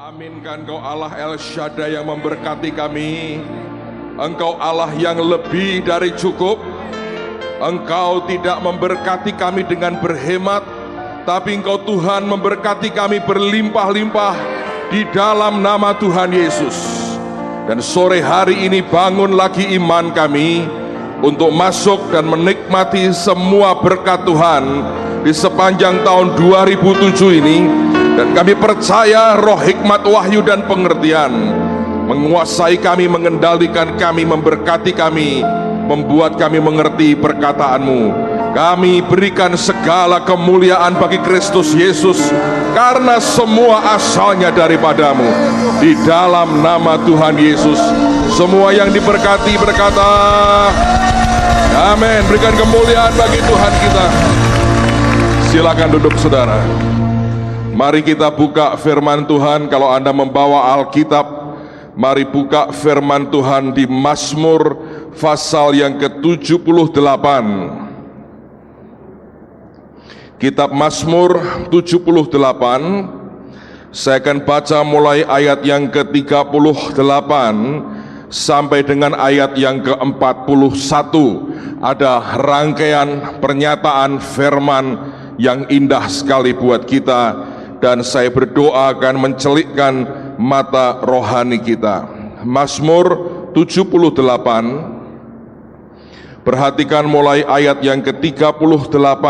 Aminkan Engkau Allah El Shaddai yang memberkati kami. Engkau Allah yang lebih dari cukup. Engkau tidak memberkati kami dengan berhemat, tapi Engkau Tuhan memberkati kami berlimpah-limpah di dalam nama Tuhan Yesus. Dan sore hari ini bangun lagi iman kami untuk masuk dan menikmati semua berkat Tuhan di sepanjang tahun 2007 ini. Dan kami percaya roh hikmat, wahyu dan pengertian menguasai kami, mengendalikan kami, memberkati kami, membuat kami mengerti perkataanmu. Kami berikan segala kemuliaan bagi Kristus Yesus, karena semua asalnya daripadamu. Di dalam nama Tuhan Yesus, semua yang diberkati berkata amin. Berikan kemuliaan bagi Tuhan kita. Silakan duduk saudara. Mari kita buka firman Tuhan. Kalau Anda membawa Alkitab, mari buka firman Tuhan di Mazmur pasal yang ke-78. Kitab Mazmur 78. Saya akan baca mulai ayat yang ke-38 sampai dengan ayat yang ke-41. Ada rangkaian pernyataan firman yang indah sekali buat kita, dan saya berdoa akan mencelikkan mata rohani kita. Mazmur 78, perhatikan mulai ayat yang ke-38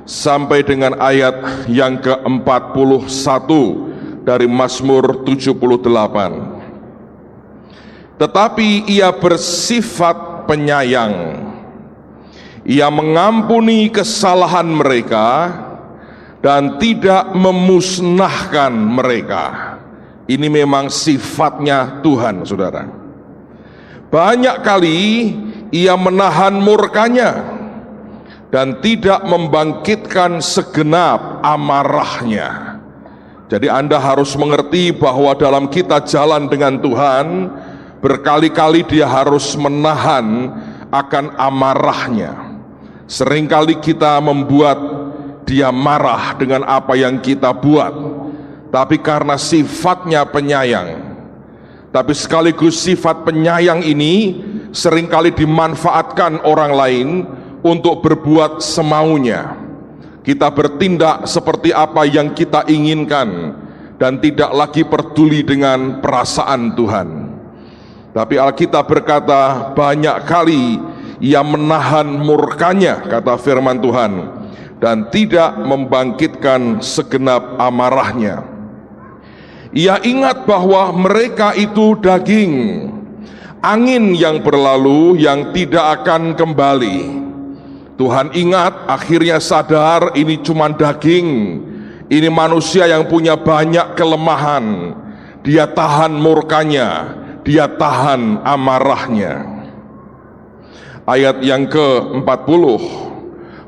sampai dengan ayat yang ke-41 dari Mazmur 78. Tetapi ia bersifat penyayang, ia mengampuni kesalahan mereka dan tidak memusnahkan mereka. Ini memang sifatnya Tuhan, saudara. Banyak kali ia menahan murkanya dan tidak membangkitkan segenap amarahnya. Jadi Anda harus mengerti bahwa dalam kita jalan dengan Tuhan, berkali-kali dia harus menahan akan amarahnya. Seringkali kita membuat dia marah dengan apa yang kita buat, tapi karena sifatnya penyayang. Tapi sekaligus sifat penyayang ini seringkali dimanfaatkan orang lain untuk berbuat semaunya. Kita bertindak seperti apa yang kita inginkan dan tidak lagi peduli dengan perasaan Tuhan. Tapi Alkitab berkata banyak kali ia menahan murkanya, kata firman Tuhan, dan tidak membangkitkan segenap amarahnya. Ia ingat bahwa mereka itu daging, angin yang berlalu yang tidak akan kembali. Tuhan ingat, akhirnya sadar ini cuma daging, ini manusia yang punya banyak kelemahan. Dia tahan murkanya, dia tahan amarahnya. Ayat yang ke-40,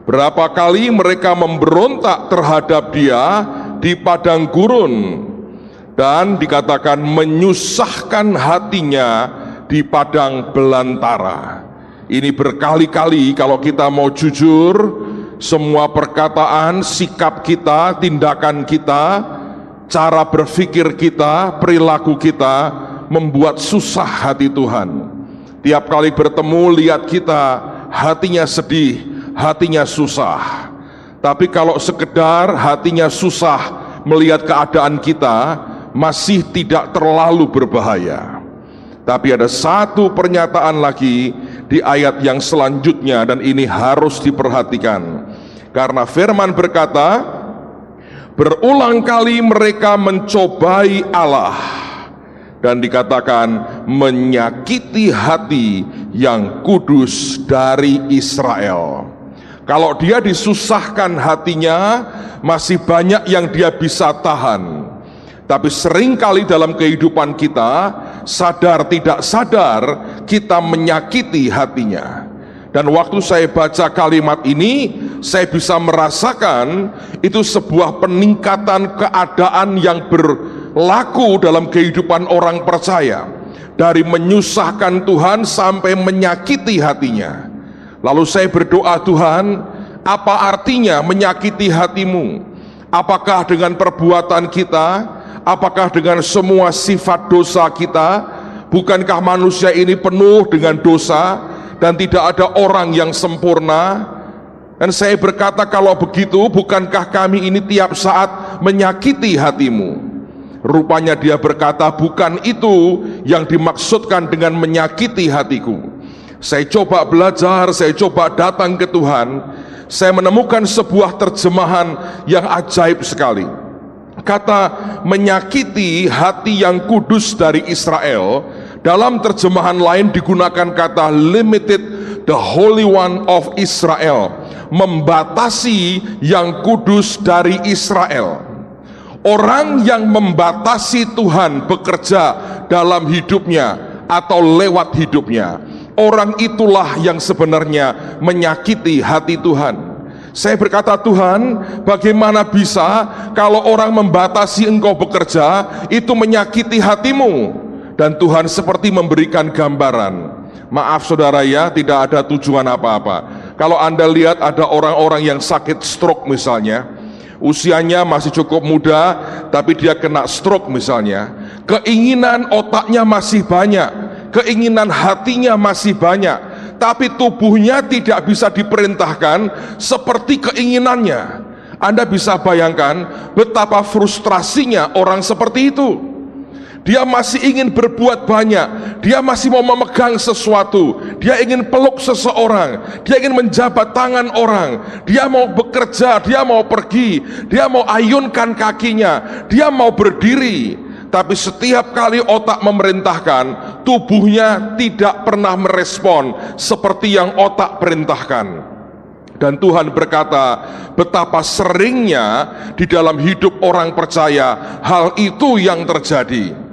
berapa kali mereka memberontak terhadap dia di padang gurun, dan dikatakan menyusahkan hatinya di padang belantara. Ini berkali-kali kalau kita mau jujur, semua perkataan, sikap kita, tindakan kita, cara berpikir kita, perilaku kita membuat susah hati Tuhan. Tiap kali bertemu lihat kita hatinya sedih, hatinya susah. Tapi kalau sekedar hatinya susah melihat keadaan kita, masih tidak terlalu berbahaya. Tapi ada satu pernyataan lagi di ayat yang selanjutnya, dan ini harus diperhatikan. Karena firman berkata, berulang kali mereka mencobai Allah, dan dikatakan menyakiti hati yang kudus dari Israel. Kalau dia disusahkan hatinya, masih banyak yang dia bisa tahan. Tapi seringkali dalam kehidupan kita, sadar tidak sadar kita menyakiti hatinya. Dan waktu saya baca kalimat ini, saya bisa merasakan itu sebuah peningkatan keadaan yang berlaku dalam kehidupan orang percaya. Dari menyusahkan Tuhan sampai menyakiti hatinya. Lalu saya berdoa, Tuhan, apa artinya menyakiti hatimu? Apakah dengan perbuatan kita? Apakah dengan semua sifat dosa kita? Bukankah manusia ini penuh dengan dosa dan tidak ada orang yang sempurna? Dan saya berkata, kalau begitu, bukankah kami ini tiap saat menyakiti hatimu? Rupanya dia berkata, bukan itu yang dimaksudkan dengan menyakiti hatiku. Saya coba belajar, saya coba datang ke Tuhan. Saya menemukan sebuah terjemahan yang ajaib sekali. Kata menyakiti hati yang kudus dari Israel, dalam terjemahan lain digunakan kata limited the Holy One of Israel, membatasi yang kudus dari Israel. Orang yang membatasi Tuhan bekerja dalam hidupnya atau lewat hidupnya, orang itulah yang sebenarnya menyakiti hati Tuhan. Saya berkata, Tuhan, bagaimana bisa kalau orang membatasi Engkau bekerja, itu menyakiti hatimu? Dan Tuhan seperti memberikan gambaran. Maaf saudara ya, tidak ada tujuan apa-apa. Kalau Anda lihat ada orang-orang yang sakit stroke misalnya, usianya masih cukup muda, tapi dia kena stroke misalnya, keinginan otaknya masih banyak, keinginan hatinya masih banyak, tapi tubuhnya tidak bisa diperintahkan seperti keinginannya. Anda bisa bayangkan betapa frustrasinya orang seperti itu. Dia masih ingin berbuat banyak, dia masih mau memegang sesuatu, dia ingin peluk seseorang, dia ingin menjabat tangan orang, dia mau bekerja, dia mau pergi, dia mau ayunkan kakinya, dia mau berdiri. Tapi setiap kali otak memerintahkan, tubuhnya tidak pernah merespon seperti yang otak perintahkan. Dan Tuhan berkata, betapa seringnya di dalam hidup orang percaya hal itu yang terjadi.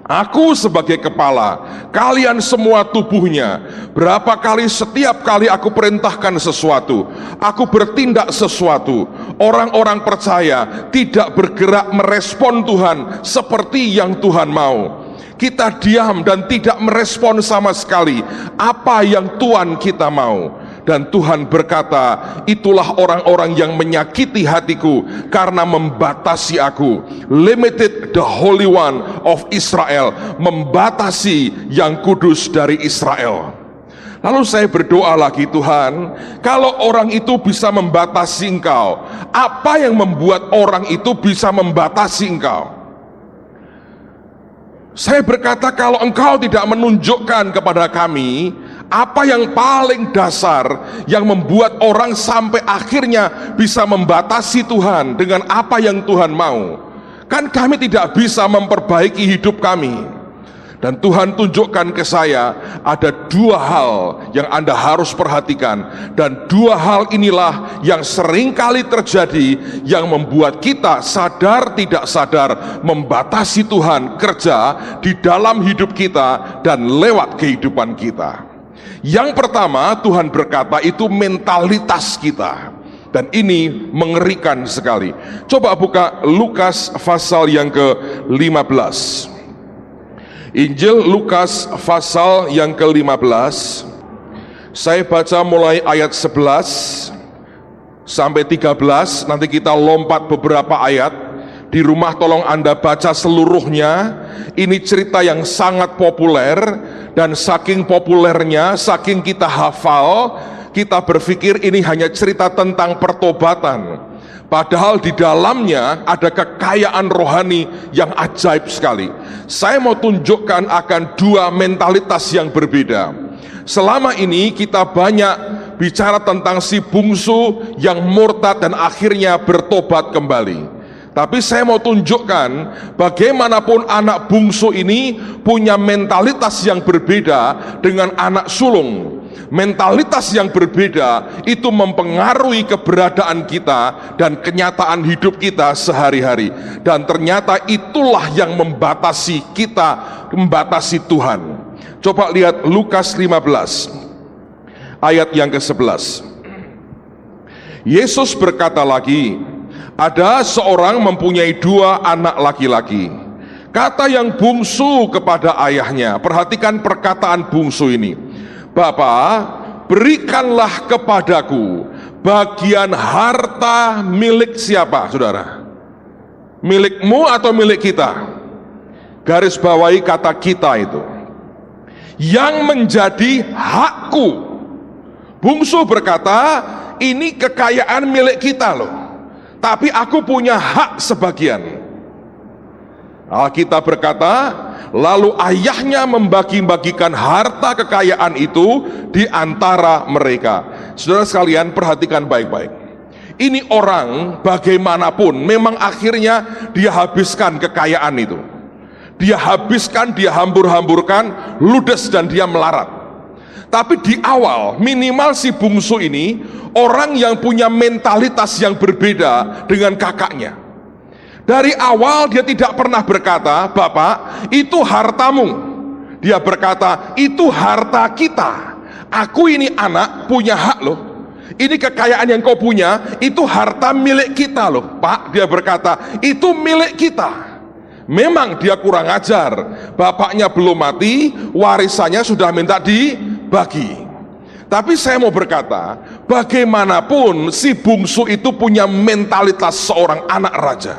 Aku sebagai kepala, kalian semua tubuhnya. Berapa kali setiap kali aku perintahkan sesuatu, aku bertindak sesuatu, orang-orang percaya tidak bergerak merespon Tuhan seperti yang Tuhan mau. Kita diam dan tidak merespon sama sekali apa yang Tuhan kita mau. Dan Tuhan berkata, itulah orang-orang yang menyakiti hatiku karena membatasi aku. Limited the Holy One of Israel, membatasi yang kudus dari Israel. Lalu saya berdoa lagi, Tuhan, kalau orang itu bisa membatasi Engkau, apa yang membuat orang itu bisa membatasi Engkau? Saya berkata, kalau Engkau tidak menunjukkan kepada kami apa yang paling dasar yang membuat orang sampai akhirnya bisa membatasi Tuhan dengan apa yang Tuhan mau, kan kami tidak bisa memperbaiki hidup kami. Dan Tuhan tunjukkan ke saya ada dua hal yang Anda harus perhatikan, dan dua hal inilah yang seringkali terjadi yang membuat kita sadar tidak sadar membatasi Tuhan kerja di dalam hidup kita dan lewat kehidupan kita. Yang pertama, Tuhan berkata itu mentalitas kita, dan ini mengerikan sekali. Coba buka Lukas pasal yang ke-15. Injil Lukas pasal yang ke-15. Saya baca mulai ayat 11 sampai 13. Nanti kita lompat beberapa ayat. Di rumah tolong Anda baca seluruhnya. Ini cerita yang sangat populer, dan saking populernya, saking kita hafal, kita berpikir ini hanya cerita tentang pertobatan. Padahal di dalamnya ada kekayaan rohani yang ajaib sekali. Saya mau tunjukkan akan dua mentalitas yang berbeda. Selama ini kita banyak bicara tentang si bungsu yang murtad dan akhirnya bertobat kembali. Tapi saya mau tunjukkan bagaimanapun anak bungsu ini punya mentalitas yang berbeda dengan anak sulung. Mentalitas yang berbeda itu mempengaruhi keberadaan kita dan kenyataan hidup kita sehari-hari. Dan ternyata itulah yang membatasi kita, membatasi Tuhan. Coba lihat Lukas 15 ayat yang ke-11. Yesus berkata lagi, ada seorang mempunyai dua anak laki-laki. Kata yang bungsu kepada ayahnya, perhatikan perkataan bungsu ini, Bapa, berikanlah kepadaku bagian harta milik siapa, saudara? Milikmu atau milik kita? Garis bawahi kata kita itu. Yang menjadi hakku. Bungsu berkata, ini kekayaan milik kita loh, tapi aku punya hak sebagian. Alkitab berkata, lalu ayahnya membagi-bagikan harta kekayaan itu di antara mereka. Saudara sekalian, perhatikan baik-baik. Ini orang bagaimanapun memang akhirnya dia habiskan kekayaan itu. Dia habiskan, dia hambur-hamburkan, ludes dan dia melarat. Tapi di awal minimal si bungsu ini orang yang punya mentalitas yang berbeda dengan kakaknya. Dari awal dia tidak pernah berkata, Bapak itu hartamu. Dia berkata, itu harta kita. Aku ini anak punya hak loh. Ini kekayaan yang kau punya, itu harta milik kita loh. Pak, dia berkata, itu milik kita. Memang dia kurang ajar, bapaknya belum mati, warisannya sudah minta dibagi. Tapi saya mau berkata, bagaimanapun si bungsu itu punya mentalitas seorang anak raja.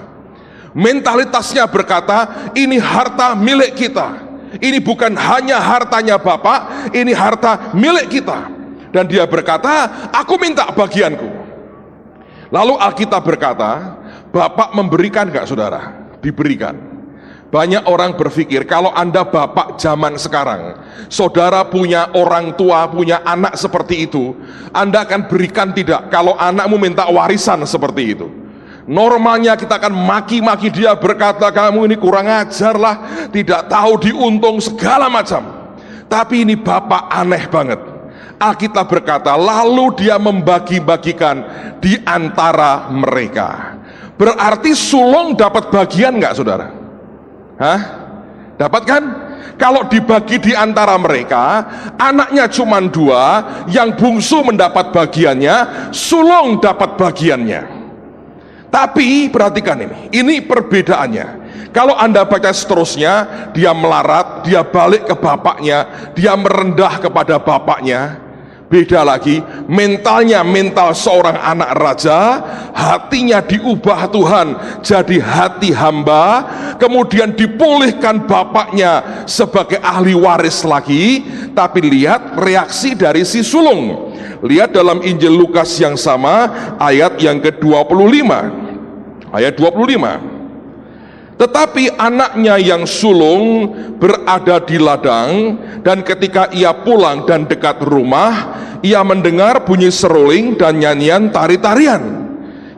Mentalitasnya berkata, ini harta milik kita. Ini bukan hanya hartanya bapak, ini harta milik kita. Dan dia berkata, aku minta bagianku. Lalu Alkitab berkata, bapak memberikan gak saudara? Diberikan. Banyak orang berpikir kalau Anda bapak zaman sekarang, saudara punya orang tua, punya anak seperti itu, Anda akan berikan tidak kalau anakmu minta warisan seperti itu. Normalnya kita akan maki-maki dia, berkata kamu ini kurang ajar lah, tidak tahu diuntung segala macam. Tapi ini bapak aneh banget. Alkitab berkata, lalu dia membagi-bagikan di antara mereka. Berarti sulung dapat bagian nggak saudara? Hah? Dapat kan? Kalau dibagi di antara mereka, anaknya cuma 2, yang bungsu mendapat bagiannya, sulung dapat bagiannya. Tapi perhatikan ini perbedaannya. Kalau Anda baca seterusnya, dia melarat, dia balik ke bapaknya, dia merendah kepada bapaknya. Beda lagi, mentalnya mental seorang anak raja, hatinya diubah Tuhan jadi hati hamba, kemudian dipulihkan bapaknya sebagai ahli waris lagi. Tapi lihat reaksi dari si sulung. Lihat dalam Injil Lukas yang sama, ayat yang ke-25. Ayat 25. Tetapi anaknya yang sulung berada di ladang, dan ketika ia pulang dan dekat rumah, ia mendengar bunyi seruling dan nyanyian tari-tarian.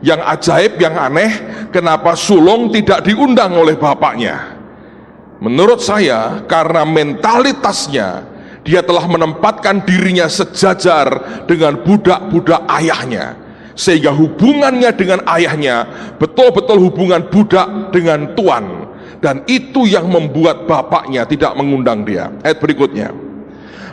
Yang ajaib, yang aneh, kenapa sulung tidak diundang oleh bapaknya? Menurut saya, karena mentalitasnya, dia telah menempatkan dirinya sejajar dengan budak-budak ayahnya. Sehingga hubungannya dengan ayahnya betul-betul hubungan budak dengan tuan. Dan itu yang membuat bapaknya tidak mengundang dia. Ayat berikutnya.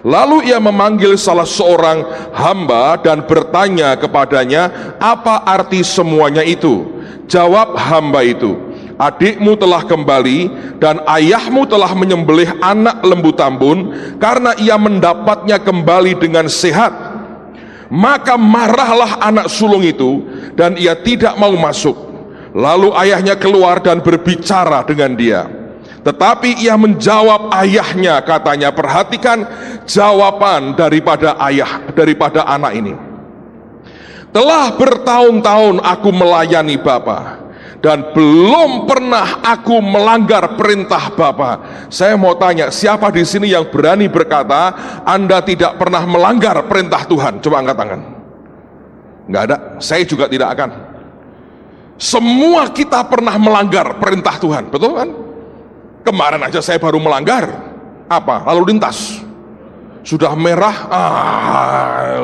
Lalu ia memanggil salah seorang hamba dan bertanya kepadanya, apa arti semuanya itu? Jawab hamba itu, adikmu telah kembali dan ayahmu telah menyembelih anak lembu tambun, karena ia mendapatnya kembali dengan sehat. Maka marahlah anak sulung itu dan ia tidak mau masuk. Lalu ayahnya keluar dan berbicara dengan dia. Tetapi ia menjawab ayahnya, katanya, perhatikan jawaban daripada anak ini. Telah bertahun-tahun aku melayani Bapa, dan belum pernah aku melanggar perintah Bapa. Saya mau tanya, siapa di sini yang berani berkata Anda tidak pernah melanggar perintah Tuhan? Coba angkat tangan. Enggak ada, saya juga tidak akan. Semua kita pernah melanggar perintah Tuhan, betul kan? Kemarin aja saya baru melanggar apa? Lalu lintas. Sudah merah,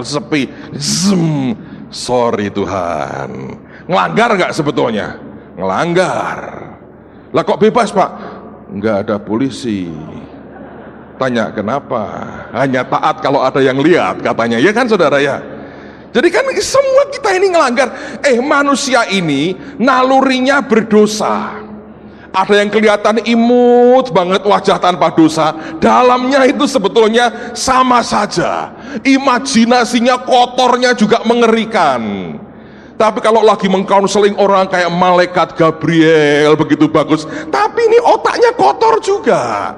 sepi, zoom. Sorry Tuhan. Ngelanggar nggak sebetulnya? Ngelanggar. Lah kok bebas Pak? Nggak ada polisi. Tanya kenapa? Hanya taat kalau ada yang lihat, katanya. Ya kan saudara ya? Jadi kan semua kita ini ngelanggar. Manusia ini nalurinya berdosa. Ada yang kelihatan imut banget wajah tanpa dosa, dalamnya itu sebetulnya sama saja. Imajinasinya kotornya juga mengerikan. Tapi kalau lagi mengkonseling orang kayak malaikat Gabriel begitu bagus, tapi ini otaknya kotor juga.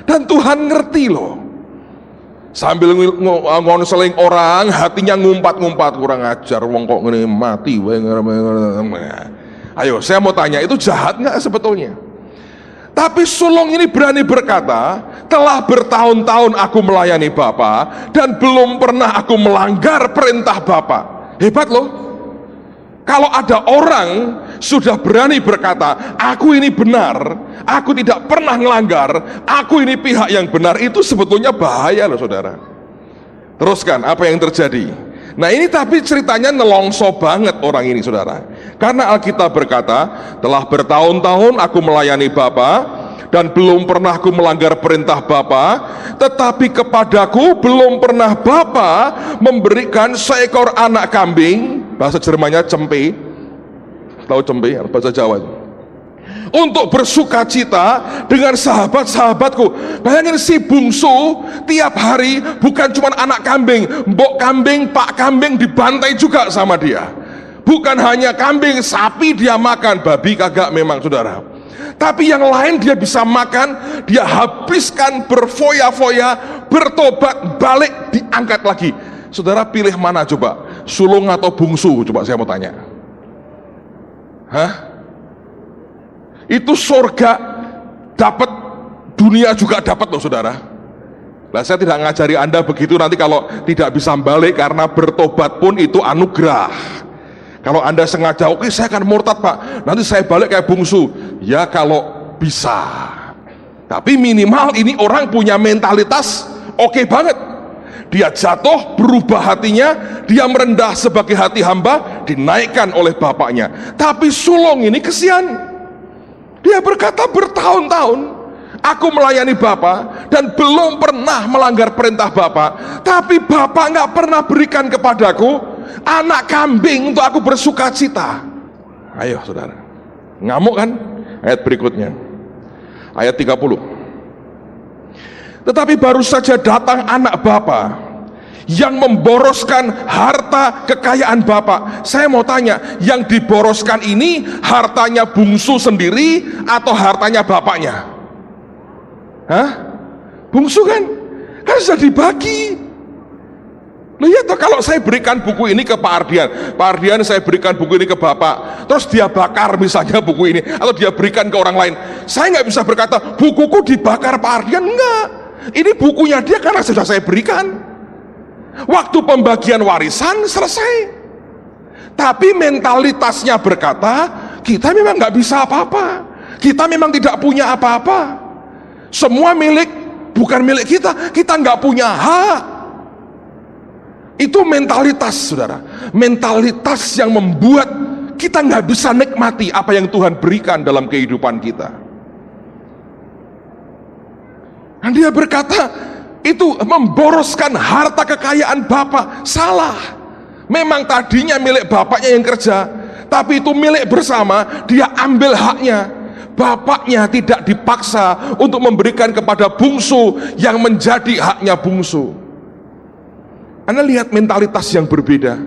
Dan Tuhan ngerti loh. Sambil ngonseling orang, hatinya ngumpat-ngumpat, kurang ajar, wong kok ngene mati. Ayo, saya mau tanya, itu jahat nggak sebetulnya? Tapi sulung ini berani berkata, telah bertahun-tahun aku melayani Bapa dan belum pernah aku melanggar perintah Bapa. Hebat loh. Kalau ada orang sudah berani berkata, aku ini benar, aku tidak pernah melanggar, aku ini pihak yang benar, itu sebetulnya bahaya loh saudara. Teruskan, apa yang terjadi? Nah ini tapi ceritanya nelongso banget orang ini saudara. Karena Alkitab berkata, telah bertahun-tahun aku melayani Bapa dan belum pernah aku melanggar perintah Bapa, tetapi kepadaku belum pernah Bapa memberikan seekor anak kambing, bahasa Jermannya cempe, tahu cempe, bahasa Jawa itu, untuk bersuka cita dengan sahabat-sahabatku. Bayangin si bungsu tiap hari bukan cuma anak kambing, mbok kambing, pak kambing dibantai juga sama dia. Bukan hanya kambing, sapi dia makan, babi kagak memang saudara. Tapi yang lain dia bisa makan, dia habiskan berfoya-foya, bertobat, balik, diangkat lagi. Saudara pilih mana coba? Sulung atau bungsu? Coba saya mau tanya. Hah? Itu surga dapat, dunia juga dapat loh saudara. Nah, saya tidak ngajari Anda begitu nanti kalau tidak bisa balik, karena bertobat pun itu anugerah. Kalau Anda sengaja, oke saya akan murtad Pak, nanti saya balik kayak bungsu, ya kalau bisa. Tapi minimal ini orang punya mentalitas oke banget. Dia jatuh, berubah hatinya, dia merendah sebagai hati hamba, dinaikkan oleh bapaknya. Tapi sulung ini kesian. Dia berkata bertahun-tahun aku melayani Bapa dan belum pernah melanggar perintah Bapa, tapi Bapa nggak pernah berikan kepadaku anak kambing untuk aku bersuka cita. Ayo saudara, ngamuk kan? Ayat berikutnya, ayat 30. Tetapi baru saja datang anak Bapa yang memboroskan harta kekayaan Bapak. Saya mau tanya, yang diboroskan ini hartanya bungsu sendiri atau hartanya bapaknya? Hah? Bungsu kan? Kan sudah dibagi. Loh ya toh, kalau saya berikan buku ini ke Pak Ardian, Pak Ardian saya berikan buku ini ke Bapak, terus dia bakar misalnya buku ini, atau dia berikan ke orang lain, saya nggak bisa berkata bukuku dibakar Pak Ardian. Enggak, ini bukunya dia karena sudah saya berikan. Waktu pembagian warisan selesai, tapi mentalitasnya berkata kita memang nggak bisa apa-apa, kita memang tidak punya apa-apa, semua milik bukan milik kita, kita nggak punya hak. Itu mentalitas saudara, mentalitas yang membuat kita nggak bisa nikmati apa yang Tuhan berikan dalam kehidupan kita. Dan dia berkata itu memboroskan harta kekayaan Bapak. Salah. Memang tadinya milik bapaknya yang kerja, tapi itu milik bersama, dia ambil haknya. Bapaknya tidak dipaksa untuk memberikan kepada bungsu yang menjadi haknya bungsu. Anda lihat mentalitas yang berbeda.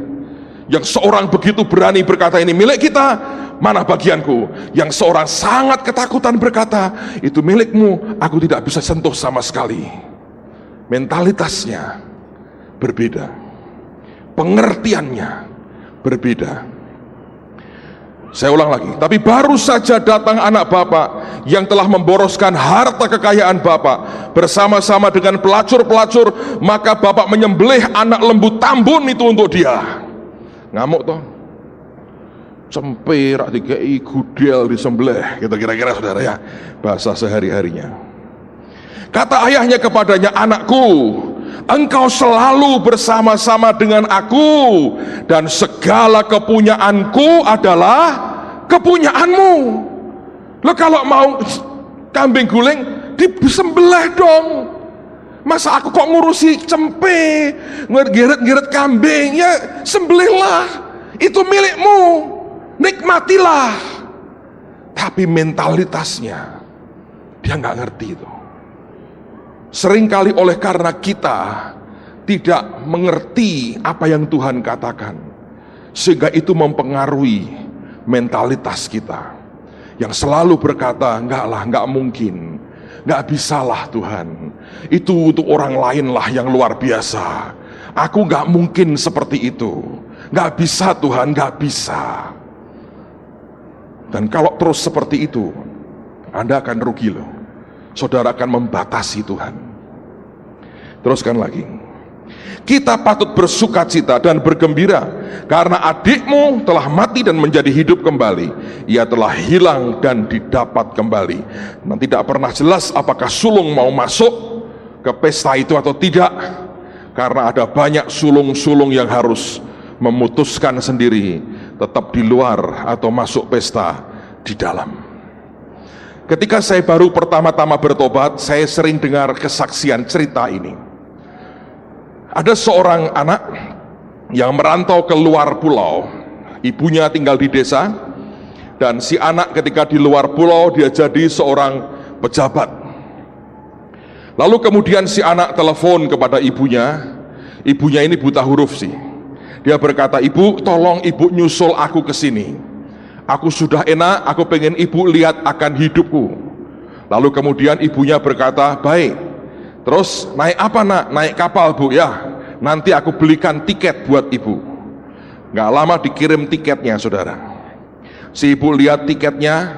Yang seorang begitu berani berkata ini milik kita, mana bagianku? Yang seorang sangat ketakutan berkata itu milikmu, aku tidak bisa sentuh sama sekali. Mentalitasnya berbeda, pengertiannya berbeda. Saya ulang lagi, tapi baru saja datang anak Bapak yang telah memboroskan harta kekayaan Bapak bersama-sama dengan pelacur-pelacur, maka Bapak menyembelih anak lembu tambun itu untuk dia. Ngamuk toh, cempe rak dikei gudel disembelih, gitu kira-kira saudara ya, bahasa sehari-harinya. Kata ayahnya kepadanya, anakku, engkau selalu bersama-sama dengan aku, dan segala kepunyaanku adalah kepunyaanmu. Lo kalau mau kambing guling disembelih dong. Masa aku kok ngurusi cempe, ngeret-ngeret kambing? Ya sembelihlah, itu milikmu, nikmatilah. Tapi mentalitasnya dia nggak ngerti itu. Seringkali oleh karena kita tidak mengerti apa yang Tuhan katakan, sehingga itu mempengaruhi mentalitas kita yang selalu berkata, enggak mungkin, enggak bisalah Tuhan, itu untuk orang lain lah yang luar biasa, aku enggak mungkin seperti itu, enggak bisa Tuhan, enggak bisa. Dan kalau terus seperti itu, Anda akan rugi loh. Saudara akan membatasi Tuhan. Teruskan lagi. Kita patut bersukacita dan bergembira karena adikmu telah mati dan menjadi hidup kembali. Ia telah hilang dan didapat kembali. Dan tidak pernah jelas apakah sulung mau masuk ke pesta itu atau tidak, karena ada banyak sulung-sulung yang harus memutuskan sendiri tetap di luar atau masuk pesta di dalam. Ketika saya baru pertama-tama bertobat, saya sering dengar kesaksian cerita ini. Ada seorang anak yang merantau ke luar pulau. Ibunya tinggal di desa, dan si anak ketika di luar pulau dia jadi seorang pejabat. Lalu kemudian si anak telepon kepada ibunya. Ibunya ini buta huruf sih. Dia berkata, "Ibu, tolong ibu nyusul aku ke sini. Aku sudah enak, aku pengen ibu lihat akan hidupku." Lalu kemudian ibunya berkata, "Baik. Terus naik apa nak?" "Naik kapal bu." "Ya, nanti aku belikan tiket buat ibu." Gak lama dikirim tiketnya saudara. Si ibu lihat tiketnya,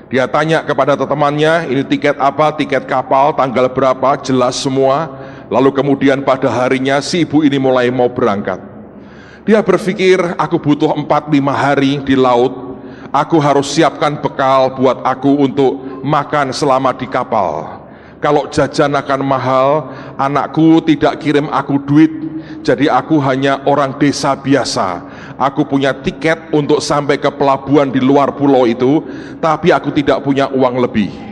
dia tanya kepada temannya, "Ini tiket apa?" "Tiket kapal, tanggal berapa?" Jelas semua. Lalu kemudian pada harinya si ibu ini mulai mau berangkat. Dia berpikir, aku butuh 4-5 hari di laut, aku harus siapkan bekal buat aku untuk makan selama di kapal. Kalau jajan akan mahal, anakku tidak kirim aku duit, jadi aku hanya orang desa biasa. Aku punya tiket untuk sampai ke pelabuhan di luar pulau itu, tapi aku tidak punya uang lebih.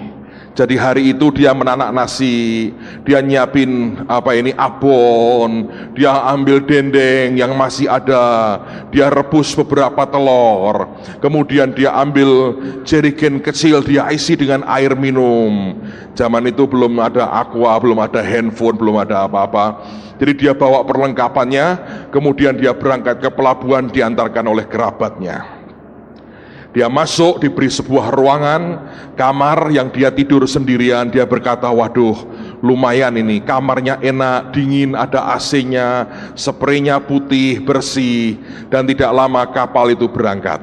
Jadi hari itu dia menanak nasi, dia nyiapin abon, dia ambil dendeng yang masih ada, dia rebus beberapa telur, kemudian dia ambil jerigen kecil, dia isi dengan air minum. Zaman itu belum ada aqua, belum ada handphone, belum ada apa-apa. Jadi dia bawa perlengkapannya, kemudian dia berangkat ke pelabuhan diantarkan oleh kerabatnya. Dia masuk, diberi sebuah ruangan, kamar yang dia tidur sendirian. Dia berkata, waduh lumayan ini, kamarnya enak, dingin, ada AC-nya, spraynya putih, bersih. Dan tidak lama kapal itu berangkat.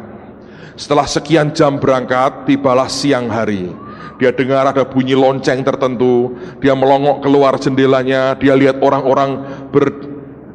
Setelah sekian jam berangkat, tibalah siang hari. Dia dengar ada bunyi lonceng tertentu. Dia melongok keluar jendelanya, dia lihat orang-orang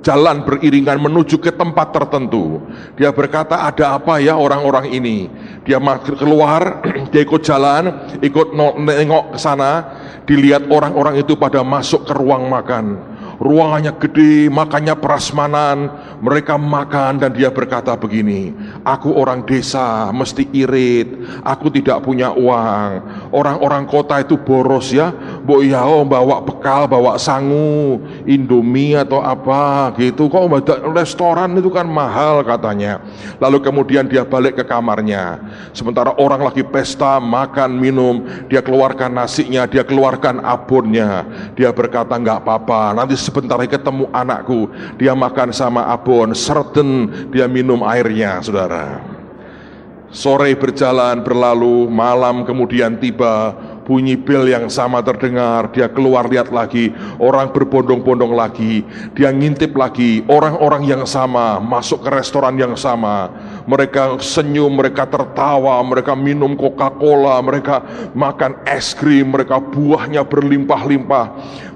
jalan beriringan menuju ke tempat tertentu. Dia berkata, ada apa ya orang-orang ini? Dia keluar, dia ikut jalan, ikut nengok ke sana. Dilihat orang-orang itu pada masuk ke ruang makan. Ruangannya gede, makannya prasmanan. Mereka makan dan dia berkata begini, aku orang desa, mesti irit, aku tidak punya uang. Orang-orang kota itu boros ya, mbok yao bawa bekal, bawa sangu, Indomie atau apa gitu. Kok restoran itu kan mahal katanya. Lalu kemudian dia balik ke kamarnya. Sementara orang lagi pesta, makan, minum, dia keluarkan nasinya, dia keluarkan abonnya. Dia berkata, enggak apa-apa, nanti sebentar lagi ketemu anakku, dia makan sama abon, serten, dia minum airnya, saudara. Sore berjalan berlalu, malam kemudian tiba, bunyi bel yang sama terdengar. Dia keluar lihat lagi, orang berbondong-bondong lagi. Dia ngintip lagi, orang-orang yang sama masuk ke restoran yang sama. Mereka senyum, mereka tertawa, mereka minum Coca-Cola, mereka makan es krim, mereka buahnya berlimpah-limpah.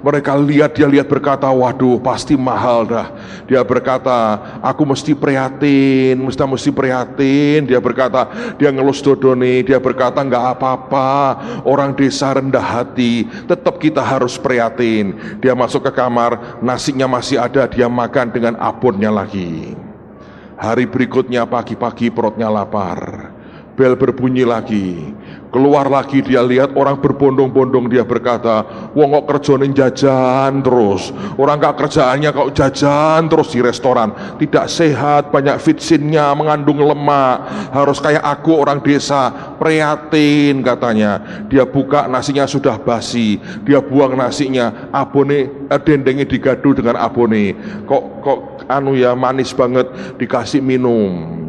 Mereka lihat, dia lihat berkata, waduh pasti mahal dah. Dia berkata, aku mesti prihatin, mesti prihatin. Dia berkata, dia ngelus dodone, dia berkata, enggak apa-apa, orang desa rendah hati, tetap kita harus prihatin. Dia masuk ke kamar, nasinya masih ada, dia makan dengan abonnya lagi. Hari berikutnya pagi-pagi perutnya lapar. Bel berbunyi lagi. Keluar lagi dia lihat orang berbondong-bondong, dia berkata, wong kok kerjane jajan terus, orang gak kerjaannya kok jajan terus di restoran, tidak sehat, banyak vitsinnya, mengandung lemak, harus kayak aku orang desa, prihatin katanya. Dia buka nasinya sudah basi, dia buang nasinya, abone dendengnya digadu dengan abone, kok anu ya manis banget, dikasih minum.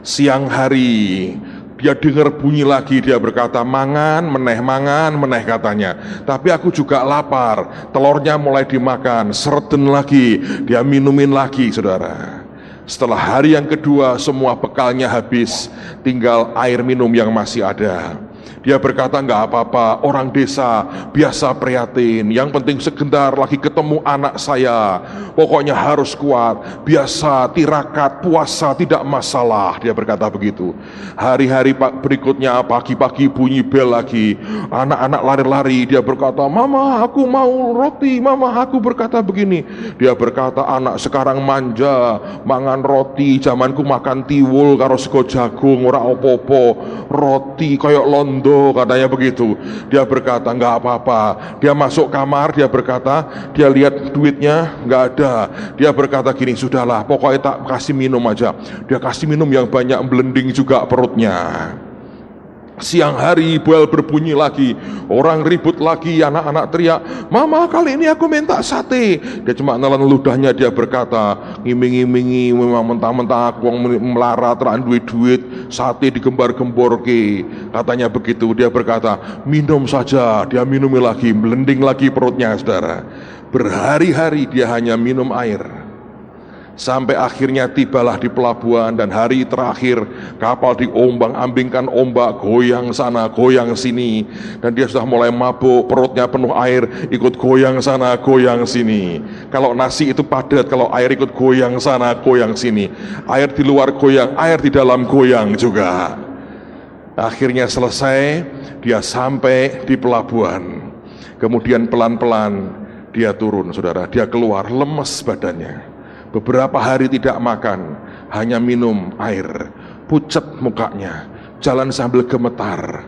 Siang hari dia dengar bunyi lagi, dia berkata, mangan meneh katanya. Tapi aku juga lapar, telurnya mulai dimakan, sereden lagi, dia minumin lagi, saudara. Setelah hari yang kedua, semua bekalnya habis, tinggal air minum yang masih ada. Dia berkata, enggak apa-apa, orang desa biasa prihatin, yang penting sebentar lagi ketemu anak saya, pokoknya harus kuat, biasa tirakat, puasa tidak masalah. Dia berkata begitu. Hari-hari berikutnya, pagi-pagi bunyi bel lagi, anak-anak lari-lari. Dia berkata, mama aku mau roti, mama aku berkata begini. Dia berkata, anak sekarang manja, mangan roti, zamanku makan tiwul karo sego jagung, ora opo-opo, roti kayak londo, katanya begitu. Dia berkata, enggak apa-apa. Dia masuk kamar, dia berkata, dia lihat duitnya enggak ada. Dia berkata gini, sudahlah, pokoknya tak kasih minum aja. Dia kasih minum yang banyak, blending juga perutnya. Siang hari bel berbunyi lagi, orang ribut lagi, anak-anak teriak, mama kali ini aku minta sate. Dia cuma nelan ludahnya, dia berkata, ngiming-ngimingi, memang mentah-mentah aku melarat, teran duit, sate digembar-gembor ke, katanya begitu. Dia berkata, minum saja. Dia minumi lagi, melending lagi perutnya, saudara. Berhari-hari dia hanya minum air. Sampai akhirnya tibalah di pelabuhan, dan hari terakhir kapal diombang-ambingkan ombak, goyang sana goyang sini, dan dia sudah mulai mabuk, perutnya penuh air, ikut goyang sana goyang sini. Kalau nasi itu padat, kalau air ikut goyang sana goyang sini, air di luar goyang, air di dalam goyang juga. Akhirnya selesai, dia sampai di pelabuhan. Kemudian pelan-pelan dia turun, saudara. Dia keluar, lemes badannya. Beberapa hari tidak makan, hanya minum air, pucat mukanya, jalan sambil gemetar.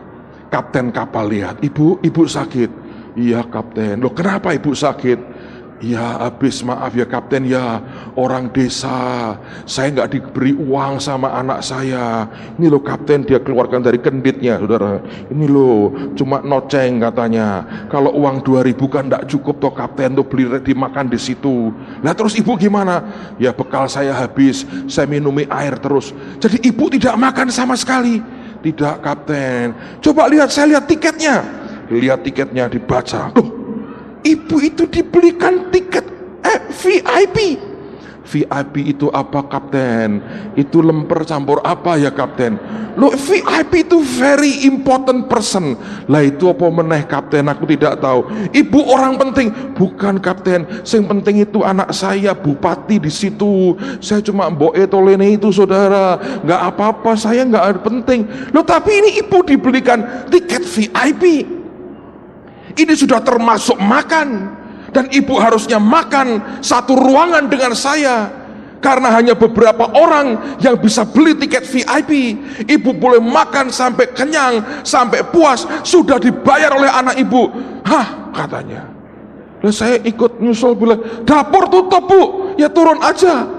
Kapten kapal lihat, ibu sakit. Iya kapten. Loh kenapa ibu sakit? Ya habis, maaf ya kapten ya, orang desa, saya nggak diberi uang sama anak saya. Ini loh kapten, dia keluarkan dari kenditnya, saudara. Ini loh, cuma noceng katanya. Kalau uang 2.000 kan nggak cukup toh kapten, tuh beli dimakan di situ. Lah terus ibu gimana? Ya bekal saya habis, saya minumi air terus. Jadi ibu tidak makan sama sekali? Tidak kapten. Coba lihat, saya lihat tiketnya. Lihat tiketnya, dibaca. Loh, ibu itu dibelikan tiket VIP. VIP itu apa kapten? Itu lemper campur apa ya kapten? Loh VIP itu very important person. Lah itu apa meneh kapten? Aku tidak tahu. Ibu orang penting. Bukan kapten, yang penting itu anak saya bupati di situ. Saya cuma mboke tolene itu, saudara. Nggak apa-apa, saya nggak ada penting. Loh tapi ini ibu dibelikan tiket VIP. Ini sudah termasuk makan, dan ibu harusnya makan satu ruangan dengan saya, karena hanya beberapa orang yang bisa beli tiket VIP. Ibu boleh makan sampai kenyang, sampai puas, sudah dibayar oleh anak ibu. Hah, katanya. Lalu saya ikut nyusul, bilang, dapur tutup bu, ya turun aja.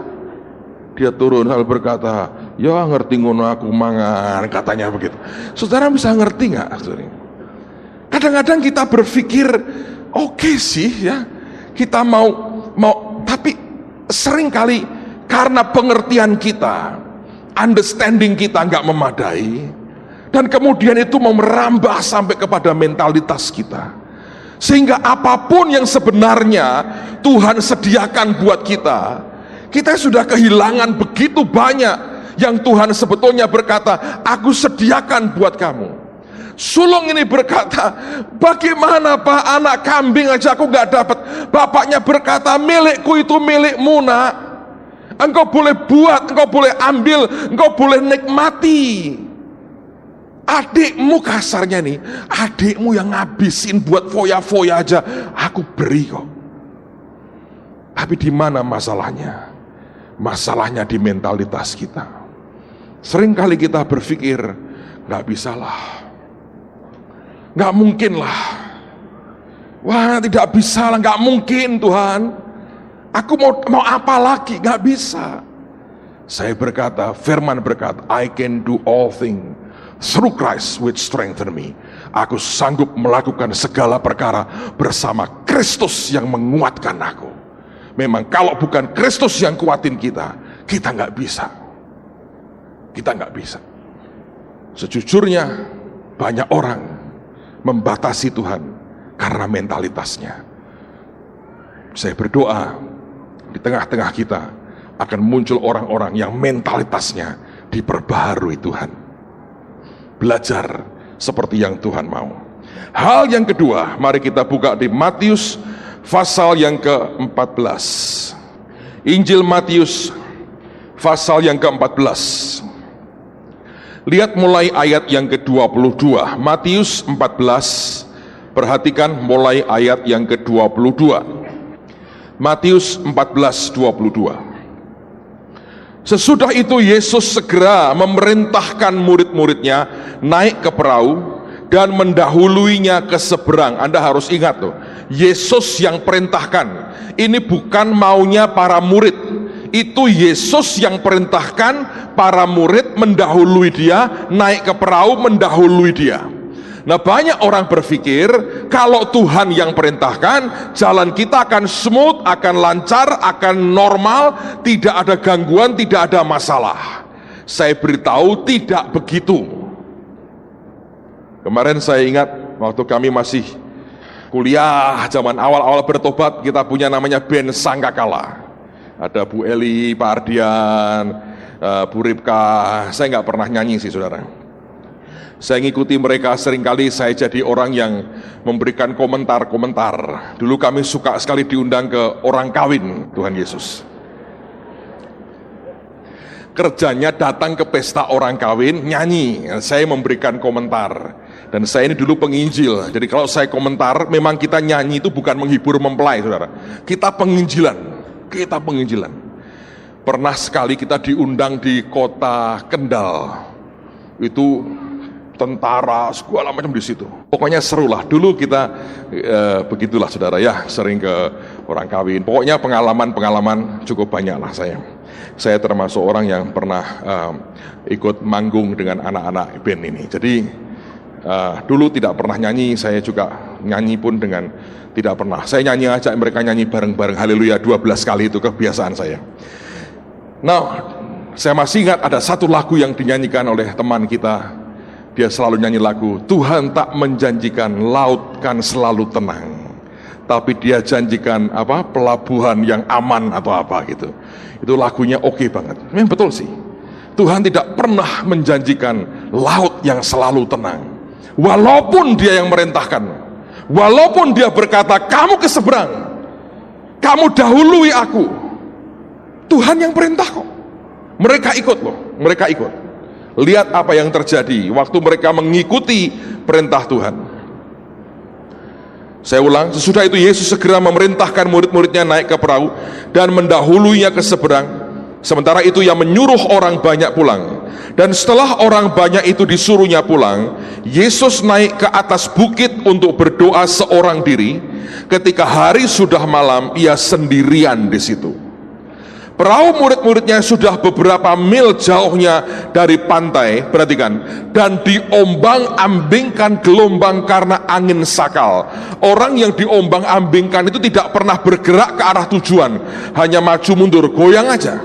Dia turun sambil berkata, ya ngerti ngono aku mangan, katanya begitu. Saudara bisa ngerti nggak? Kadang-kadang kita berpikir oke sih ya, kita mau tapi seringkali karena pengertian kita, understanding kita nggak memadai, dan kemudian itu mau merambah sampai kepada mentalitas kita, sehingga apapun yang sebenarnya Tuhan sediakan buat kita, kita sudah kehilangan begitu banyak yang Tuhan sebetulnya berkata, aku sediakan buat kamu. Sulung ini berkata, bagaimana pak, anak kambing aja aku gak dapat. Bapaknya berkata, milikku itu milikmu nak, engkau boleh buat, engkau boleh ambil, engkau boleh nikmati. Adikmu, kasarnya nih, adikmu yang ngabisin buat foya-foya aja aku beri kok. Tapi di mana masalahnya? Masalahnya di mentalitas kita. Seringkali kita berpikir, gak bisalah, Nggak mungkin lah. Wah, tidak bisa lah, nggak mungkin Tuhan. Aku mau apa lagi? Nggak bisa. Saya berkata, firman berkata, I can do all things through Christ which strengthen me. Aku sanggup melakukan segala perkara bersama Kristus yang menguatkan aku. Memang kalau bukan Kristus yang kuatin kita nggak bisa. Kita nggak bisa. Sejujurnya banyak orang membatasi Tuhan karena mentalitasnya. Saya berdoa di tengah-tengah kita akan muncul orang-orang yang mentalitasnya diperbaharui Tuhan. Belajar seperti yang Tuhan mau. Hal yang kedua, mari kita buka di Matius pasal yang ke-14. Injil Matius pasal yang ke-14. Lihat mulai ayat yang ke-22. Matius 14. Perhatikan mulai ayat yang ke-22. Matius 14:22. Sesudah itu Yesus segera memerintahkan murid-muridnya naik ke perahu dan mendahuluinya ke seberang. Anda harus ingat loh, Yesus yang perintahkan. Ini bukan maunya para murid. Itu Yesus yang perintahkan para murid mendahului dia, naik ke perahu mendahului dia. Nah, banyak orang berpikir kalau Tuhan yang perintahkan, jalan kita akan smooth, akan lancar, akan normal, tidak ada gangguan, tidak ada masalah. Saya beritahu tidak begitu. Kemarin saya ingat waktu kami masih kuliah, zaman awal-awal bertobat, kita punya namanya band Sangkakala. Ada Bu Eli, Pak Ardian, Bu Ripka. Saya nggak pernah nyanyi sih saudara. Saya ngikuti mereka, seringkali saya jadi orang yang memberikan komentar-komentar. Dulu kami suka sekali diundang ke orang kawin, Tuhan Yesus. Kerjanya datang ke pesta orang kawin, nyanyi. Saya memberikan komentar. Dan saya ini dulu penginjil. Jadi kalau saya komentar, memang kita nyanyi itu bukan menghibur mempelai, saudara. Kita penginjilan. Pernah sekali kita diundang di kota Kendal. Itu tentara segala macam di situ. Pokoknya seru lah. Dulu kita begitulah saudara ya, sering ke orang kawin. Pokoknya pengalaman cukup banyak lah saya. Saya termasuk orang yang pernah ikut manggung dengan anak-anak band ini. Jadi dulu tidak pernah nyanyi, saya juga nyanyi pun dengan tidak pernah. Saya nyanyi ajak mereka nyanyi bareng-bareng haleluya 12 kali, itu kebiasaan saya. Nah, saya masih ingat ada satu lagu yang dinyanyikan oleh teman kita. Dia selalu nyanyi lagu, Tuhan tak menjanjikan laut kan selalu tenang, tapi dia janjikan apa, pelabuhan yang aman atau apa gitu. Itu lagunya oke banget. Memang betul sih. Tuhan tidak pernah menjanjikan laut yang selalu tenang. Walaupun dia yang merintahkan. Walaupun dia berkata, kamu ke seberang, kamu dahului aku. Tuhan yang perintah kok. Mereka ikut loh, mereka ikut. Lihat apa yang terjadi waktu mereka mengikuti perintah Tuhan. Saya ulang, sesudah itu Yesus segera memerintahkan murid-muridnya naik ke perahu dan mendahuluinya ke seberang. Sementara itu ia menyuruh orang banyak pulang. Dan setelah orang banyak itu disuruhnya pulang, Yesus naik ke atas bukit untuk berdoa seorang diri. Ketika hari sudah malam, ia sendirian di situ. Perahu murid-muridnya sudah beberapa mil jauhnya dari pantai, perhatikan, dan diombang-ambingkan gelombang karena angin sakal. Orang yang diombang-ambingkan itu tidak pernah bergerak ke arah tujuan, hanya maju mundur, goyang aja.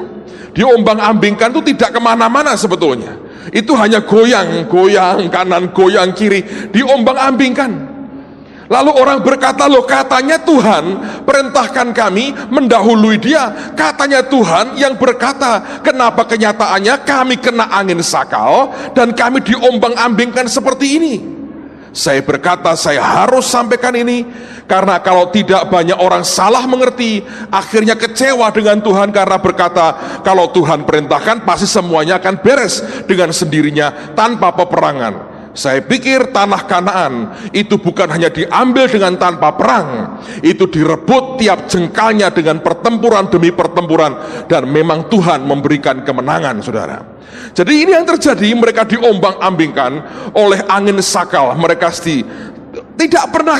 Diombang-ambingkan itu tidak kemana-mana sebetulnya. Itu hanya goyang kanan, goyang kiri, diombang-ambingkan. Lalu orang berkata, loh katanya Tuhan perintahkan kami mendahului dia. Katanya Tuhan yang berkata, kenapa kenyataannya kami kena angin sakal dan kami diombang-ambingkan seperti ini? Saya berkata, saya harus sampaikan ini, karena kalau tidak banyak orang salah mengerti, akhirnya kecewa dengan Tuhan karena berkata, kalau Tuhan perintahkan pasti semuanya akan beres dengan sendirinya tanpa peperangan. Saya pikir tanah Kanaan itu bukan hanya diambil dengan tanpa perang, itu direbut tiap jengkalnya dengan pertempuran demi pertempuran, dan memang Tuhan memberikan kemenangan, saudara. Jadi ini yang terjadi, mereka diombang-ambingkan oleh angin sakal, mereka Tidak pernah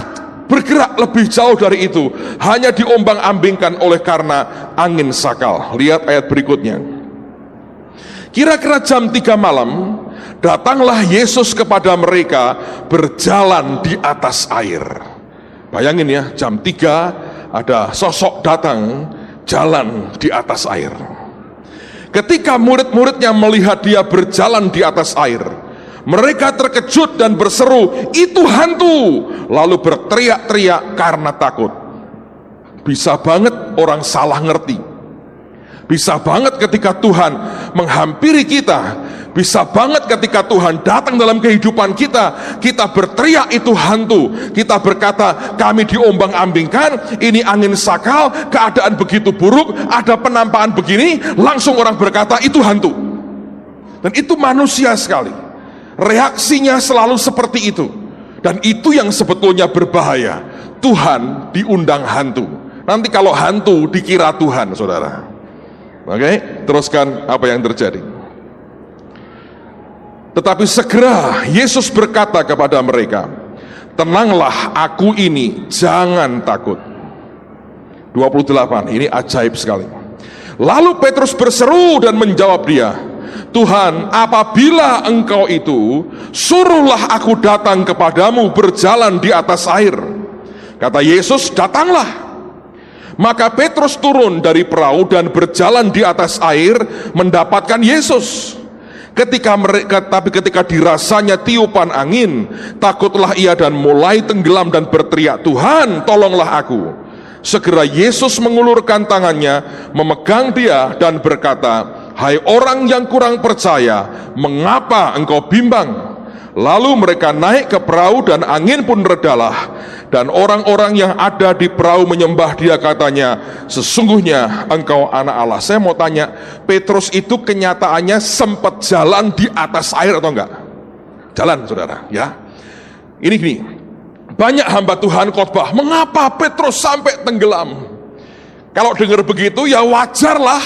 bergerak lebih jauh dari itu, hanya diombang-ambingkan oleh karena angin sakal. Lihat ayat berikutnya. Kira-kira jam 3 malam, datanglah Yesus kepada mereka berjalan di atas air. Bayangin ya, jam 3 ada sosok datang jalan di atas air. Ketika murid-muridnya melihat dia berjalan di atas air, mereka terkejut dan berseru, "Itu hantu!" Lalu berteriak-teriak karena takut. Bisa banget orang salah ngerti. Bisa banget ketika Tuhan menghampiri kita. Bisa banget ketika Tuhan datang dalam kehidupan kita, kita berteriak itu hantu. Kita berkata kami diombang-ambingkan, ini angin sakal, keadaan begitu buruk, ada penampakan begini, langsung orang berkata itu hantu. Dan itu manusia sekali. Reaksinya selalu seperti itu. Dan itu yang sebetulnya berbahaya. Tuhan diundang hantu. Nanti kalau hantu dikira Tuhan, saudara. Oke, teruskan apa yang terjadi. Tetapi segera Yesus berkata kepada mereka, "Tenanglah, aku ini, jangan takut." 28, ini ajaib sekali. Lalu Petrus berseru dan menjawab dia, "Tuhan, apabila engkau itu, suruhlah aku datang kepadamu berjalan di atas air." Kata Yesus, "Datanglah." Maka Petrus turun dari perahu dan berjalan di atas air mendapatkan Yesus. Ketika dirasanya tiupan angin, takutlah ia dan mulai tenggelam dan berteriak, "Tuhan, tolonglah aku." Segera Yesus mengulurkan tangannya, memegang dia dan berkata, "Hai orang yang kurang percaya, mengapa engkau bimbang?" Lalu mereka naik ke perahu dan angin pun redalah. Dan orang-orang yang ada di perahu menyembah dia, katanya, "Sesungguhnya engkau anak Allah." Saya mau tanya, Petrus itu kenyataannya sempat jalan di atas air atau enggak? Jalan, saudara, ya. Ini gini, banyak hamba Tuhan khotbah, "Mengapa Petrus sampai tenggelam?" Kalau dengar begitu ya wajarlah,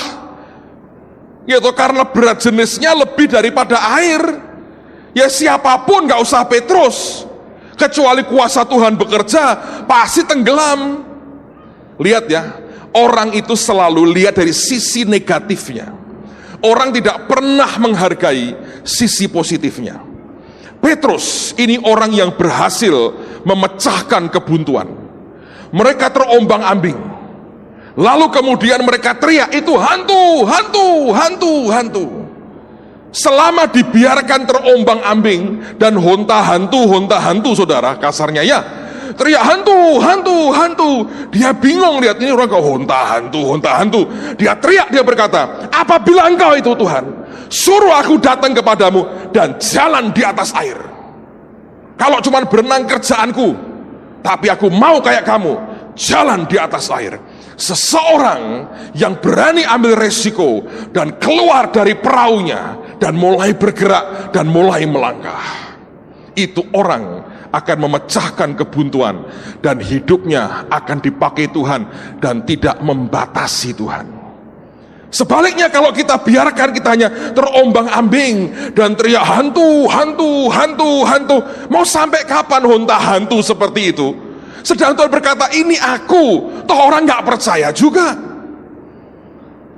yaitu karena berat jenisnya lebih daripada air. Ya siapapun gak usah Petrus, kecuali kuasa Tuhan bekerja pasti tenggelam. Lihat ya, orang itu selalu lihat dari sisi negatifnya. Orang tidak pernah menghargai sisi positifnya. Petrus ini orang yang berhasil memecahkan kebuntuan. Mereka terombang-ambing. Lalu kemudian mereka teriak, "Itu hantu, hantu, hantu, hantu." Selama dibiarkan terombang-ambing dan honta-hantu, saudara, kasarnya ya, teriak hantu, hantu, hantu. Dia bingung lihat ini orang kok honta-hantu. Dia teriak, dia berkata, "Apabila engkau itu Tuhan, suruh aku datang kepadamu dan jalan di atas air. Kalau cuma berenang kerjaanku, tapi aku mau kayak kamu, jalan di atas air." Seseorang yang berani ambil resiko dan keluar dari perahunya dan mulai bergerak dan mulai melangkah, itu orang akan memecahkan kebuntuan dan hidupnya akan dipakai Tuhan dan tidak membatasi Tuhan. Sebaliknya kalau kita biarkan, kita hanya terombang-ambing dan teriak hantu, hantu, hantu, hantu, mau sampai kapan honta hantu seperti itu? Sedang Tuhan berkata, "Ini aku." Toh orang gak percaya juga.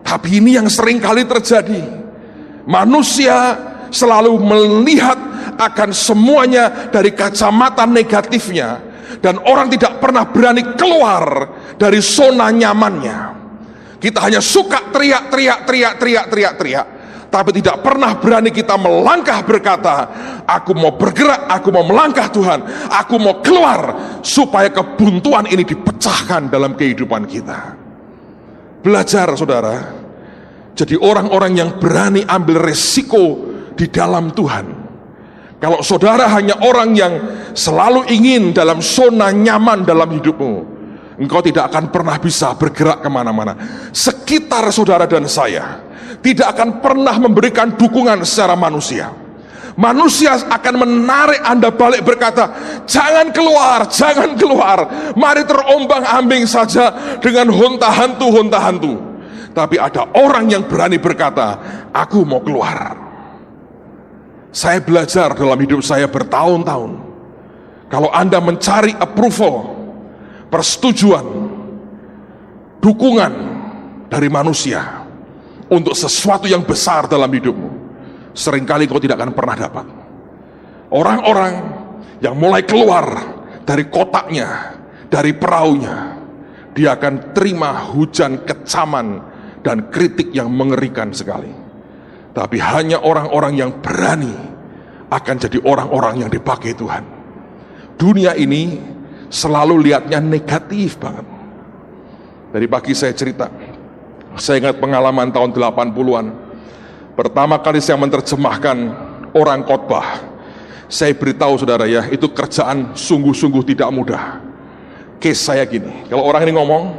Tapi ini yang sering kali terjadi. Manusia selalu melihat akan semuanya dari kacamata negatifnya. Dan orang tidak pernah berani keluar dari zona nyamannya. Kita hanya suka teriak. Tapi tidak pernah berani kita melangkah berkata, "Aku mau bergerak, aku mau melangkah Tuhan, aku mau keluar supaya kebuntuan ini dipecahkan dalam kehidupan kita." Belajar, saudara, jadi orang-orang yang berani ambil resiko di dalam Tuhan. Kalau saudara hanya orang yang selalu ingin dalam zona nyaman dalam hidupmu, engkau tidak akan pernah bisa bergerak kemana-mana. Sekitar saudara dan saya tidak akan pernah memberikan dukungan secara manusia. Manusia akan menarik Anda balik berkata, "Jangan keluar, jangan keluar. Mari terombang-ambing saja dengan honta-hantu." Tapi ada orang yang berani berkata, "Aku mau keluar." Saya belajar dalam hidup saya bertahun-tahun. Kalau Anda mencari approval, persetujuan, dukungan dari manusia untuk sesuatu yang besar dalam hidupmu, seringkali kau tidak akan pernah dapat. Orang-orang yang mulai keluar dari kotaknya, dari perahunya, dia akan terima hujan kecaman dan kritik yang mengerikan sekali. Tapi hanya orang-orang yang berani akan jadi orang-orang yang dipakai Tuhan. Dunia ini selalu lihatnya negatif banget. Dari pagi saya cerita, saya ingat pengalaman tahun 80-an. Pertama kali saya menerjemahkan orang khotbah, saya beritahu saudara ya, itu kerjaan sungguh-sungguh tidak mudah. Case saya gini, kalau orang ini ngomong,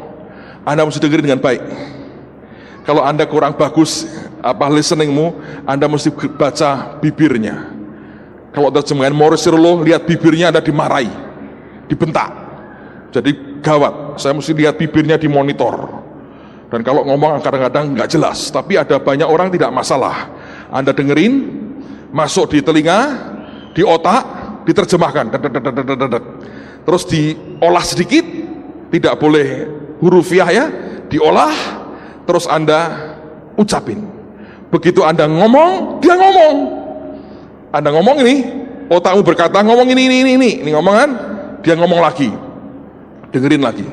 Anda mesti dengerin dengan baik. Kalau Anda kurang bagus listeningmu, Anda mesti baca bibirnya. Kalau terjemahan Morris Cerullo, lihat bibirnya Anda dimarahi, dibentak. Jadi gawat, saya mesti lihat bibirnya di monitor. Dan kalau ngomong kadang-kadang nggak jelas, tapi ada banyak orang tidak masalah. Anda dengerin, masuk di telinga, di otak, diterjemahkan. Terus diolah sedikit, tidak boleh hurufiah ya, diolah, terus Anda ucapin. Begitu Anda ngomong, dia ngomong. Anda ngomong ini, otakmu berkata ngomong ini ngomongan, dia ngomong lagi, dengerin lagi,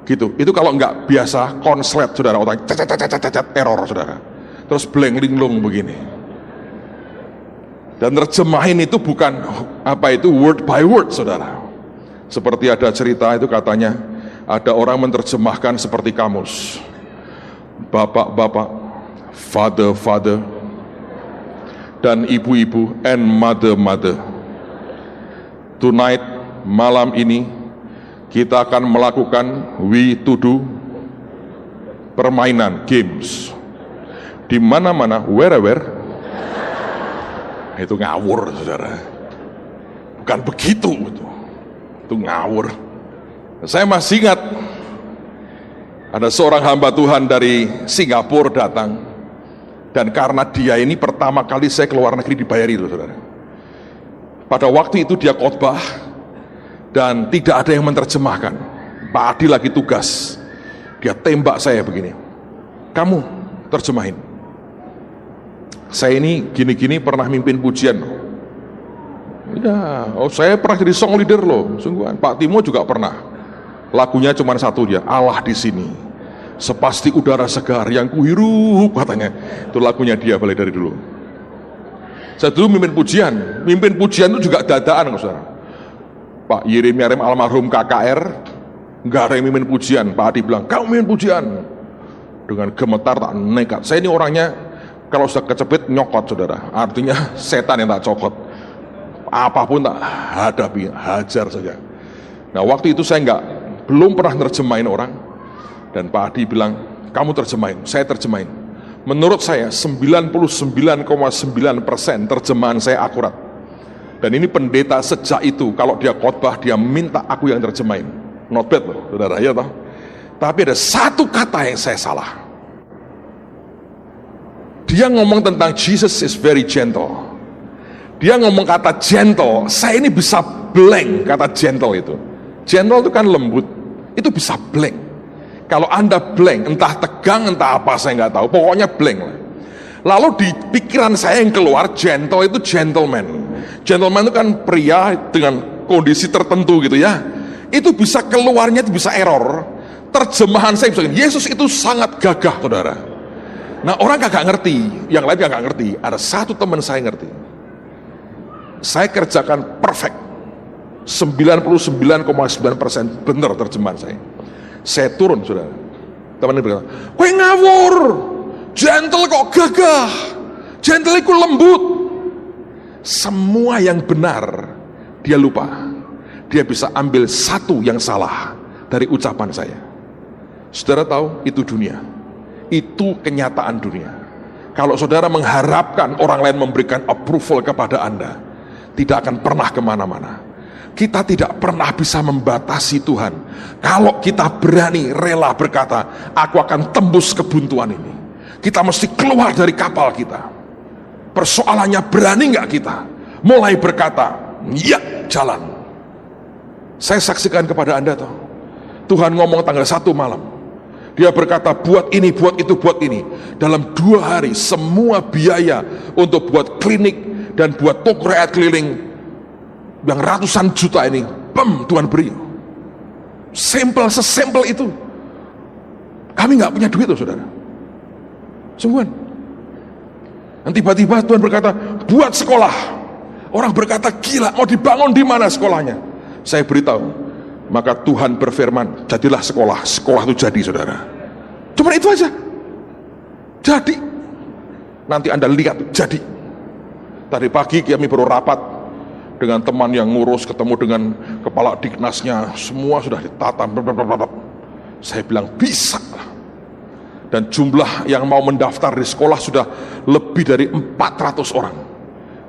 gitu. Itu kalau nggak biasa konslet saudara, otak error saudara, terus blank linglung begini. Dan terjemahin itu bukan word by word saudara. Seperti ada cerita itu katanya, ada orang menerjemahkan seperti kamus, bapak-bapak, father, dan ibu-ibu and mother. Tonight, malam ini kita akan melakukan we to do permainan games di mana-mana, wherever. Itu ngawur saudara, bukan begitu, itu ngawur. Saya masih ingat ada seorang hamba Tuhan dari Singapura datang. Dan karena dia ini pertama kali saya keluar negeri dibayari loh saudara. Pada waktu itu dia khotbah dan tidak ada yang menerjemahkan. Pak Adi lagi tugas, dia tembak saya begini, kamu terjemahin. Saya ini gini-gini pernah mimpin pujian. Ya, saya pernah jadi song leader loh, sungguhan. Pak Timo juga pernah. Lagunya cuma satu dia, Allah di sini. Sepasti udara segar yang kuhirup katanya. Itu lagunya dia balik dari dulu. Saya dulu mimpin pujian itu juga dadaan saudara. Pak Yeremia almarhum KKR nggak ada yang mimpin pujian. Pak Adi bilang, kamu mimpin pujian. Dengan gemetar tak nekat. Saya ini orangnya kalau sudah kecepit nyokot saudara. Artinya setan yang tak cokot. Apapun tak hadapi, hajar saja. Nah waktu itu saya belum pernah nerjemahin orang. Dan Pak Adi bilang, kamu terjemahin, saya terjemahin. Menurut saya 99,9% terjemahan saya akurat. Dan ini pendeta sejak itu, kalau dia khotbah, dia minta aku yang terjemahin. Not bad loh, saudara, ya toh. Tapi ada satu kata yang saya salah. Dia ngomong tentang Jesus is very gentle. Dia ngomong kata gentle, saya ini bisa blank kata gentle itu. Gentle itu kan lembut, itu bisa blank. Kalau Anda blank, entah tegang, entah apa, saya nggak tahu. Pokoknya blank lah. Lalu di pikiran saya yang keluar, gentle itu gentleman. Gentleman itu kan pria dengan kondisi tertentu gitu ya. Itu bisa keluarnya, itu bisa error. Terjemahan saya bisa, Yesus itu sangat gagah, saudara. Nah orang kagak ngerti, yang lain kagak ngerti. Ada satu teman saya ngerti. Saya kerjakan perfect. 99,9% benar terjemahan saya. Saya turun saudara, teman ini berkata, kowe ngawur, gentle kok gagah, gentle itu lembut. Semua yang benar dia lupa. Dia bisa ambil satu yang salah dari ucapan saya. Saudara tahu itu dunia, itu kenyataan dunia. Kalau saudara mengharapkan orang lain memberikan approval kepada Anda, tidak akan pernah kemana-mana. Kita tidak pernah bisa membatasi Tuhan. Kalau kita berani rela berkata, aku akan tembus kebuntuan ini. Kita mesti keluar dari kapal kita. Persoalannya berani nggak kita mulai berkata, ya jalan. Saya saksikan kepada Anda toh. Tuhan ngomong tanggal 1 malam. Dia berkata buat ini, buat itu, buat ini. Dalam 2 hari semua biaya untuk buat klinik dan buat toko rakyat keliling yang ratusan juta ini, Tuhan beri. Sesimpel itu. Kami nggak punya duit loh saudara. Sungguhan. Dan tiba-tiba Tuhan berkata, buat sekolah. Orang berkata, gila, mau dibangun di mana sekolahnya? Saya beritahu, maka Tuhan berfirman, jadilah sekolah. Sekolah itu jadi saudara. Cuma itu aja. Jadi. Nanti Anda lihat, jadi. Tadi pagi kami baru rapat dengan teman yang ngurus, ketemu dengan kepala Diknasnya, semua sudah ditata. Saya bilang bisa. Dan jumlah yang mau mendaftar di sekolah sudah lebih dari 400 orang.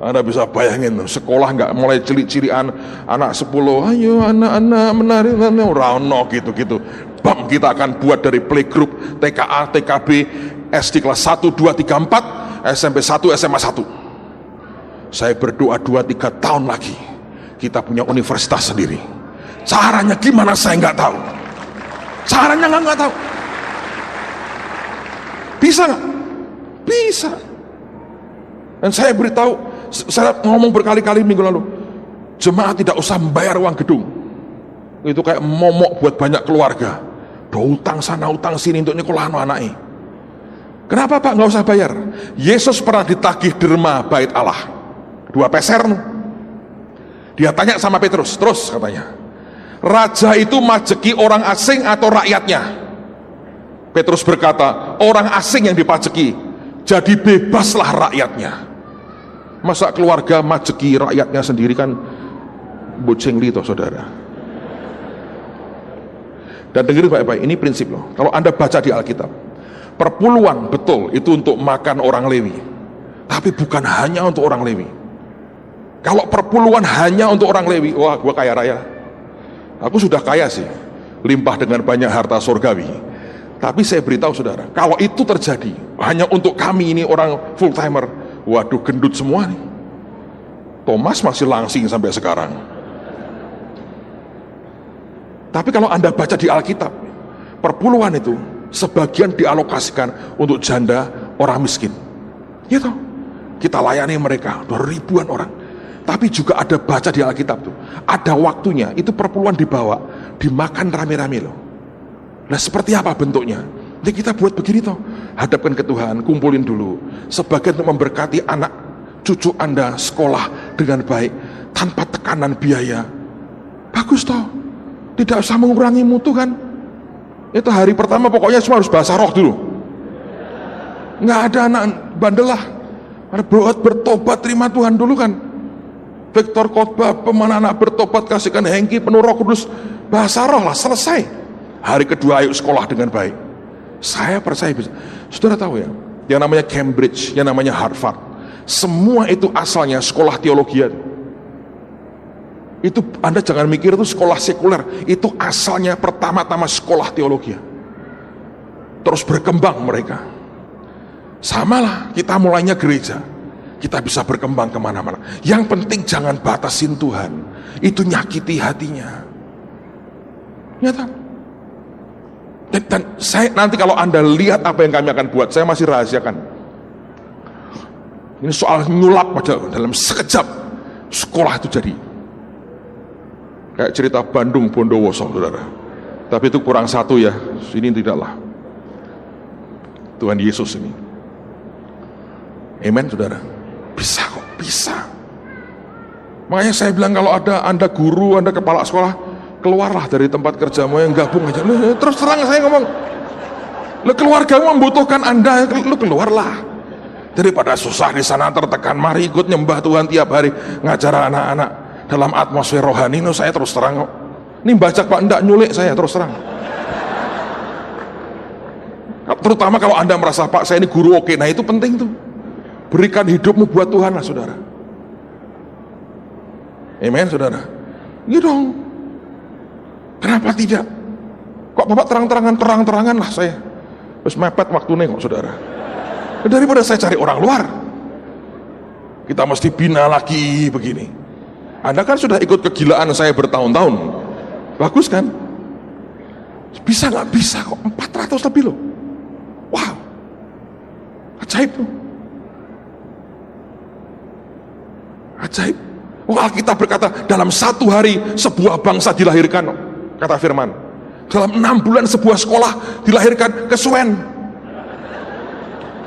Anda bisa bayangin, sekolah nggak mulai cilik-cilian, anak 10, ayo anak-anak menari, rano gitu-gitu. Kita akan buat dari playgroup, TKA, TKB, SD kelas 1, 2, 3, 4, SMP 1, SMA 1. Saya berdoa 2-3 tahun lagi kita punya universitas sendiri. Caranya gimana saya nggak tahu. Caranya nggak tahu. Bisa nggak? Bisa. Dan saya beritahu, saya ngomong berkali-kali minggu lalu, jemaat tidak usah membayar uang gedung. Itu kayak momok buat banyak keluarga. Utang sana, utang sini untuk nyekolah anaknya. Kenapa Pak nggak usah bayar? Yesus pernah ditagih derma bait Allah. 2 peser. Dia tanya sama Petrus, terus katanya, raja itu majeki orang asing atau rakyatnya? Petrus berkata, orang asing yang dipajeki, jadi bebaslah rakyatnya. Masa keluarga majeki rakyatnya sendiri, kan boceng lito saudara. Dan dengerin baik-baik, ini prinsip loh. Kalau Anda baca di Alkitab, perpuluhan betul itu untuk makan orang Lewi, tapi bukan hanya untuk orang Lewi. Kalau perpuluhan hanya untuk orang Lewi, wah gua kaya raya. Aku sudah kaya sih, limpah dengan banyak harta surgawi. Tapi saya beritahu saudara, kalau itu terjadi hanya untuk kami ini orang full timer, waduh gendut semua nih. Thomas masih langsing sampai sekarang. Tapi kalau Anda baca di Alkitab, perpuluhan itu sebagian dialokasikan untuk janda, orang miskin. Gitu. Kita layani mereka, 2 ribuan orang. Tapi juga ada baca di Alkitab tuh, ada waktunya itu perpuluhan dibawa, dimakan rame-rame loh. Nah seperti apa bentuknya? Ya kita buat begini toh, hadapkan ke Tuhan, kumpulin dulu. Sebagian untuk memberkati anak cucu Anda sekolah dengan baik, tanpa tekanan biaya. Bagus toh, tidak usah mengurangi mutu kan. Itu hari pertama pokoknya semua harus bahasa roh dulu. Nggak ada anak bandel lah, ada bertobat terima Tuhan dulu kan. Vektor khotbah, pemana anak bertobat, kasihkan hengki penuh Roh Kudus, bahasa roh lah, selesai. Hari kedua ayo sekolah dengan baik. Saya percaya bisa. Saudara tahu ya, yang namanya Cambridge, yang namanya Harvard, semua itu asalnya sekolah teologi. Itu Anda jangan mikir itu sekolah sekuler, itu asalnya pertama-tama sekolah teologi. Terus berkembang mereka. Samalah kita mulainya gereja, kita bisa berkembang kemana-mana. Yang penting jangan batasin Tuhan, itu nyakiti hatinya. Nyata. Dan saya nanti kalau Anda lihat apa yang kami akan buat, saya masih rahasiakan. Ini soal nyulap aja, dalam sekejap sekolah itu jadi. Kayak cerita Bandung Bondowoso, saudara. Tapi itu kurang satu ya, ini tidaklah. Tuhan Yesus ini. Amen, saudara. Bisa kok, bisa. Makanya saya bilang kalau ada Anda guru, Anda kepala sekolah, keluarlah dari tempat kerjamu yang gabung aja. Terus terang saya ngomong, keluargamu membutuhkan Anda, lu keluarlah. Daripada susah di sana tertekan, mari ikut nyembah Tuhan tiap hari, ngajar anak-anak dalam atmosfer rohani. Saya terus terang kok. Ini baca Pak, enggak nyulik saya, terus terang. Terutama kalau Anda merasa Pak saya ini guru oke, nah itu penting tuh. Berikan hidupmu buat Tuhan lah saudara. Amen saudara. Gitu dong. Kenapa tidak? Kok Bapak terang-terangan lah saya. Terus mepet waktunya kok saudara. Daripada saya cari orang luar, kita mesti bina lagi begini. Anda kan sudah ikut kegilaan saya bertahun-tahun. Bagus kan? Bisa nggak? Bisa kok, 400 lebih loh. Wow, ajaib tuh. Ajaib. Alkitab berkata, dalam 1 hari sebuah bangsa dilahirkan, kata firman. Dalam 6 bulan sebuah sekolah dilahirkan, kesuwen.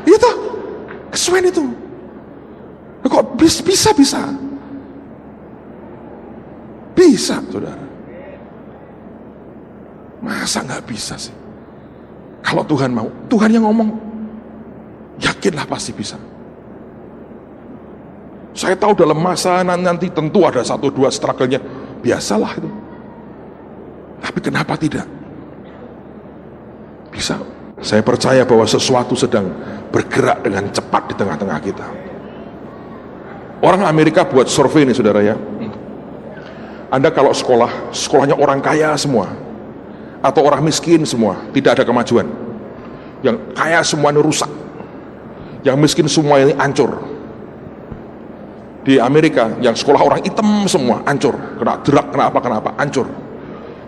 Itu, kesuwen itu. Kok bisa? Bisa, saudara. Masa nggak bisa sih? Kalau Tuhan mau, Tuhan yang ngomong, yakinlah pasti bisa. Saya tahu dalam masa nanti tentu ada 1-2 struggle-nya, biasalah itu. Tapi kenapa tidak? Bisa. Saya percaya bahwa sesuatu sedang bergerak dengan cepat di tengah-tengah kita. Orang Amerika buat survei nih saudara ya. Anda kalau sekolahnya orang kaya semua, atau orang miskin semua, tidak ada kemajuan. Yang kaya semuanya rusak, yang miskin semua ini hancur. Di Amerika, yang sekolah orang hitam semua hancur, kena drug, kena apa, hancur.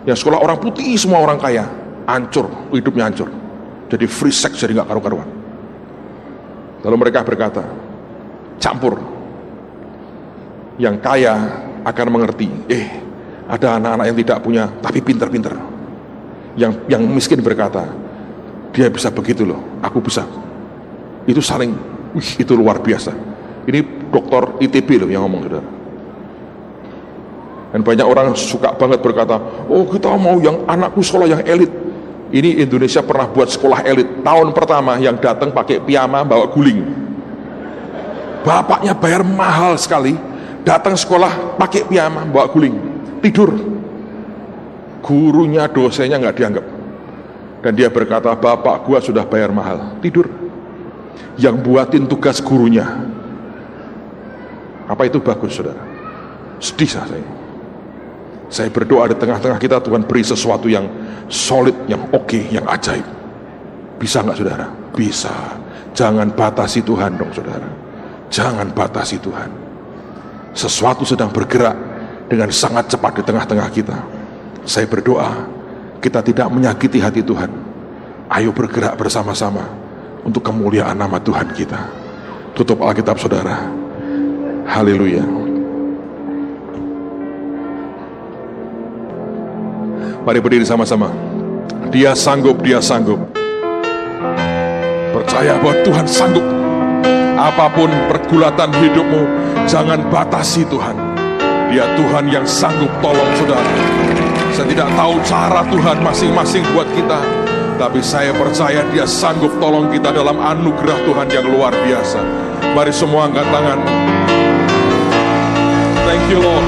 Yang sekolah orang putih semua orang kaya, hancur, hidupnya hancur. Jadi free sex, jadi nggak karu-karuan. Lalu mereka berkata, campur. Yang kaya akan mengerti, ada anak-anak yang tidak punya tapi pinter-pinter. Yang miskin berkata, dia bisa begitu loh, aku bisa. Itu saling, itu luar biasa. Ini dokter ITB loh yang ngomong, saudara. Dan banyak orang suka banget berkata, oh kita mau yang anakku sekolah yang elit. Ini Indonesia pernah buat sekolah elit. Tahun pertama yang datang pakai piyama bawa guling. Bapaknya bayar mahal sekali, datang sekolah pakai piyama bawa guling, tidur. Gurunya, dosennya nggak dianggap. Dan dia berkata, bapak gua sudah bayar mahal, tidur. Yang buatin tugas gurunya. Apa itu bagus, saudara? Sedih saya. Saya berdoa di tengah-tengah kita, Tuhan beri sesuatu yang solid, yang oke, yang ajaib. Bisa nggak, saudara? Bisa. Jangan batasi Tuhan dong, saudara. Jangan batasi Tuhan. Sesuatu sedang bergerak dengan sangat cepat di tengah-tengah kita. Saya berdoa, kita tidak menyakiti hati Tuhan. Ayo bergerak bersama-sama untuk kemuliaan nama Tuhan kita. Tutup Alkitab, saudara. Haleluya. Mari berdiri sama-sama. Dia sanggup, dia sanggup. Percaya bahwa Tuhan sanggup. Apapun pergulatan hidupmu, jangan batasi Tuhan. Dia Tuhan yang sanggup tolong saudara. Saya tidak tahu cara Tuhan masing-masing buat kita, tapi saya percaya dia sanggup tolong kita dalam anugerah Tuhan yang luar biasa. Mari semua angkat tangan. Thank you Lord.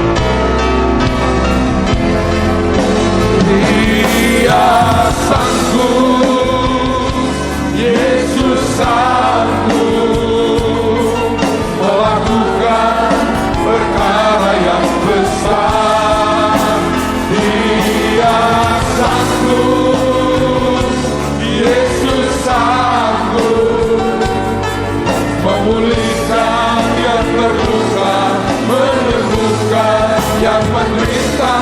Dia sanggup, Yesus sanggup melakukan perkara yang besar. Dia sanggup, Yesus sanggup memulihkan yang terluka, menyembuhkan yang menderita.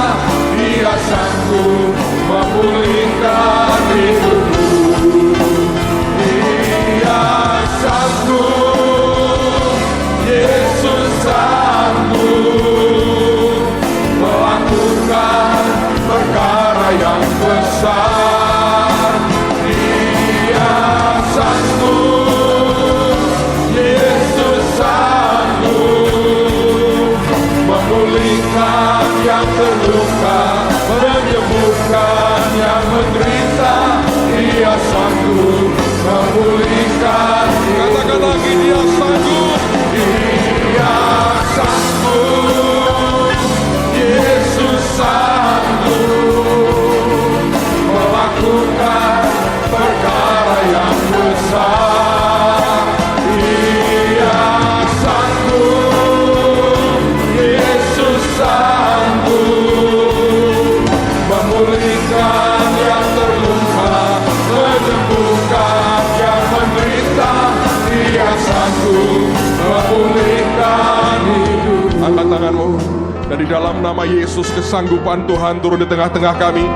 Dia sanggup memulihkan hidupmu. Dia sanggup, Yesus sanggup melakukan perkara yang besar. Dia sanggup, Yesus sanggup memulihkan yang terluka, menyembuhkan yang menderita. Dia sanggup memulihkan. Katakan lagi, dia sanggup. Dia sanggup, Yesus sanggup melakukan perkara yang besar. Dia sanggup, Yesus sanggup memulihkan yang terluka, menyembuhkan yang Dan di dalam nama Yesus, kesanggupan Tuhan turun di tengah-tengah kami.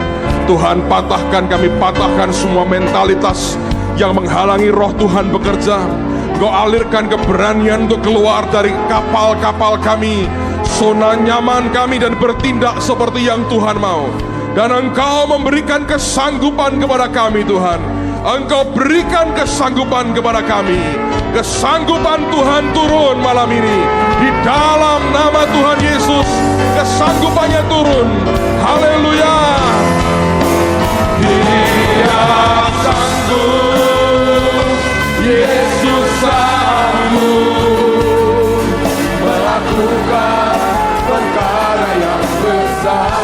Tuhan, kami patahkan semua mentalitas yang menghalangi roh Tuhan bekerja. Engkau alirkan keberanian untuk keluar dari kapal-kapal kami, zona nyaman kami, dan bertindak seperti yang Tuhan mau. Dan Engkau memberikan kesanggupan kepada kami, Tuhan. Engkau berikan kesanggupan kepada kami. Kesanggupan Tuhan turun malam ini. Di dalam nama Tuhan Yesus, kesanggupannya turun. Haleluya. Dia sanggup, Yesus sanggup melakukan perkara yang besar.